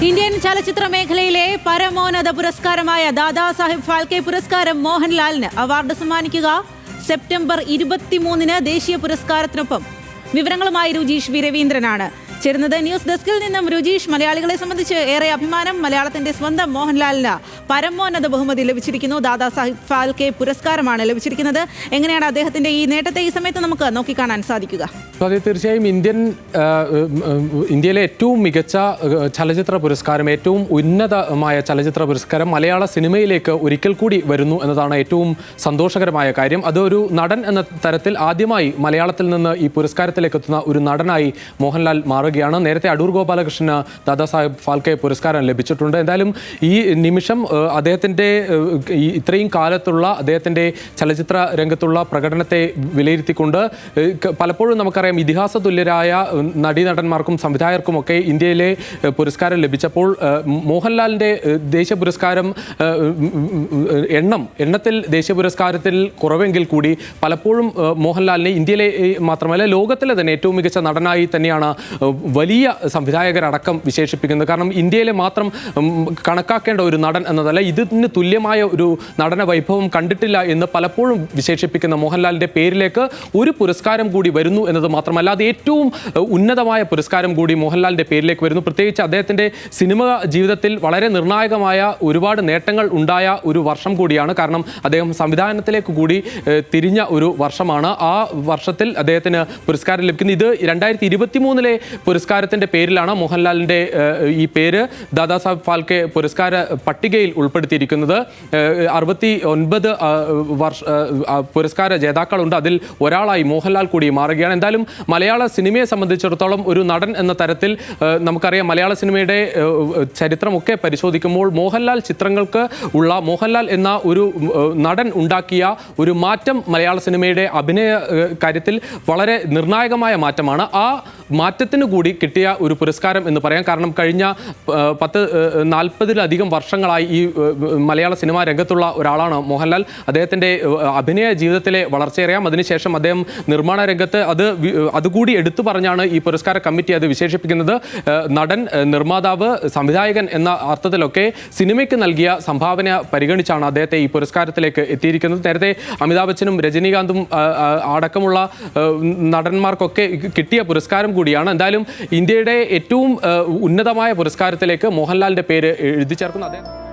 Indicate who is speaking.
Speaker 1: Indian ചലച്ചിത്ര മേഖലയിലെ പരമോന്നത പുരസ്കാരമായ ദാദാസാഹിബ് ഫാൽക്കെ പുരസ്കാരം മോഹൻലാലിന് അവാർഡ് സമ്മാനിക്കുക സെപ്റ്റംബർ 23-ന് ദേശീയ പുരസ്കാരത്തിനൊപ്പം. വിവരങ്ങളുമായി രുചീഷ് വി രവീന്ദ്രനാണ് ചേരുന്നത്. ന്യൂസ് ഡെസ്കിൽ നിന്നും രുചീഷ്, മലയാളികളെ സംബന്ധിച്ച് ഏറെ അഭിമാനം. മലയാളത്തിന്റെ സ്വന്തം മോഹൻലാലിന് പരമോന്നത ബഹുമതി ലഭിച്ചിരിക്കുന്നു. ദാദാസാഹിബ് ഫാൽക്കെ പുരസ്കാരമാണ് ലഭിച്ചിരിക്കുന്നത്. എങ്ങനെയാണ് അദ്ദേഹത്തിന്റെ ഈ നേട്ടത്തെ ഈ സമയത്ത് നമുക്ക് നോക്കിക്കാണാൻ സാധിക്കുക?
Speaker 2: അതെ, തീർച്ചയായും ഇന്ത്യയിലെ ഏറ്റവും മികച്ച ചലച്ചിത്ര പുരസ്കാരം, ഏറ്റവും ഉന്നതമായ ചലച്ചിത്ര പുരസ്കാരം മലയാള സിനിമയിലേക്ക് ഒരിക്കൽ കൂടി വരുന്നു എന്നതാണ് ഏറ്റവും സന്തോഷകരമായ കാര്യം. അതൊരു നടൻ എന്ന തരത്തിൽ ആദ്യമായി മലയാളത്തിൽ നിന്ന് ഈ പുരസ്കാരത്തിലേക്ക് എത്തുന്ന ഒരു നടനായി മോഹൻലാൽ മാറുകയാണ്. നേരത്തെ അടൂർ ഗോപാലകൃഷ്ണന് ദാദാസാഹിബ് ഫാൽക്കെ പുരസ്കാരം ലഭിച്ചിട്ടുണ്ട്. എന്തായാലും ഈ നിമിഷം അദ്ദേഹത്തിൻ്റെ ഇത്രയും കാലത്തുള്ള അദ്ദേഹത്തിൻ്റെ ചലച്ചിത്ര രംഗത്തുള്ള പ്രകടനത്തെ വിലയിരുത്തിക്കൊണ്ട് പലപ്പോഴും നമുക്കറിയാം, ഇതിഹാസ തുല്യരായ നടീനടന്മാർക്കും സംവിധായകർക്കുമൊക്കെ ഇന്ത്യയിലെ പുരസ്കാരം ലഭിച്ചപ്പോൾ മോഹൻലാലിൻ്റെ ദേശീയ പുരസ്കാരം എണ്ണത്തിൽ ദേശീയ പുരസ്കാരത്തിൽ കുറവെങ്കിൽ കൂടി പലപ്പോഴും മോഹൻലാലിനെ ഇന്ത്യയിലെ മാത്രമല്ല ലോകത്തിലെ തന്നെ ഏറ്റവും മികച്ച നടനായി തന്നെയാണ് വലിയ സംവിധായകരടക്കം വിശേഷിപ്പിക്കുന്നത്. കാരണം ഇന്ത്യയിലെ മാത്രം കണക്കാക്കേണ്ട ഒരു നടൻ എന്നതല്ല, ഇതിന് തുല്യമായ ഒരു നടന വൈഭവം കണ്ടിട്ടില്ല എന്ന് പലപ്പോഴും വിശേഷിപ്പിക്കുന്ന മോഹൻലാലിൻ്റെ പേരിലേക്ക് ഒരു പുരസ്കാരം കൂടി വരുന്നു എന്നത് മാത്രമല്ല, അത് ഏറ്റവും ഉന്നതമായ പുരസ്കാരം കൂടി മോഹൻലാലിൻ്റെ പേരിലേക്ക് വരുന്നു. പ്രത്യേകിച്ച് അദ്ദേഹത്തിൻ്റെ സിനിമ ജീവിതത്തിൽ വളരെ നിർണായകമായ ഒരുപാട് നേട്ടങ്ങൾ ഉണ്ടായ ഒരു വർഷം കൂടിയാണ്. കാരണം അദ്ദേഹം സംവിധാനത്തിലേക്ക് കൂടി തിരിഞ്ഞ ഒരു വർഷമാണ്. ആ വർഷത്തിൽ അദ്ദേഹത്തിന് പുരസ്കാരം ലഭിക്കുന്നത്. ഇത് 2023-ലെ പുരസ്കാരത്തിൻ്റെ പേരിലാണ് മോഹൻലാലിൻ്റെ ഈ പേര് ദാദാസാഹിബ് ഫാൽക്കെ പുരസ്കാര പട്ടികയിൽ ഉൾപ്പെടുത്തിയിരിക്കുന്നത്. 69 പുരസ്കാര ജേതാക്കളുണ്ട്. അതിൽ ഒരാളായി മോഹൻലാൽ കൂടി മാറുകയാണ്. എന്തായാലും മലയാള സിനിമയെ സംബന്ധിച്ചിടത്തോളം ഒരു നടൻ എന്ന തരത്തിൽ നമുക്കറിയാം, മലയാള സിനിമയുടെ ചരിത്രമൊക്കെ പരിശോധിക്കുമ്പോൾ മോഹൻലാൽ ചിത്രങ്ങൾക്ക് ഉള്ള മോഹൻലാൽ എന്ന ഒരു നടൻ ഉണ്ടാക്കിയ ഒരു മാറ്റം മലയാള സിനിമയുടെ അഭിനയ കാര്യത്തിൽ വളരെ നിർണായകമായ മാറ്റമാണ്. ആ മാറ്റത്തിന് കൂടി കിട്ടിയ ഒരു പുരസ്കാരം എന്ന് പറയാം. കാരണം കഴിഞ്ഞ 40-ലധികം വർഷങ്ങളായി ഈ മലയാള സിനിമാ രംഗത്തുള്ള ഒരാളാണ് മോഹൻലാൽ. അദ്ദേഹത്തിൻ്റെ അഭിനയ ജീവിതത്തിലെ വളർച്ചയറിയാം. അതിനുശേഷം അദ്ദേഹം നിർമ്മാണ രംഗത്ത് അതുകൂടി എടുത്തു പറഞ്ഞാണ് ഈ പുരസ്കാര കമ്മിറ്റി അത് വിശേഷിപ്പിക്കുന്നത്. നടൻ, നിർമ്മാതാവ്, സംവിധായകൻ എന്ന അർത്ഥത്തിലൊക്കെ സിനിമയ്ക്ക് നൽകിയ സംഭാവന പരിഗണിച്ചാണ് അദ്ദേഹത്തെ ഈ പുരസ്കാരത്തിലേക്ക് എത്തിയിരിക്കുന്നത്. നേരത്തെ അമിതാഭ് ബച്ചനും രജനീകാന്തും അടക്കമുള്ള നടന്മാർക്കൊക്കെ കിട്ടിയ പുരസ്കാരം കൂടിയാണ്. എന്തായാലും ഇന്ത്യയുടെ ഏറ്റവും ഉന്നതമായ പുരസ്കാരത്തിലേക്ക് മോഹൻലാലിൻ്റെ പേര് എഴുതി ചേർക്കുന്നു. അദ്ദേഹം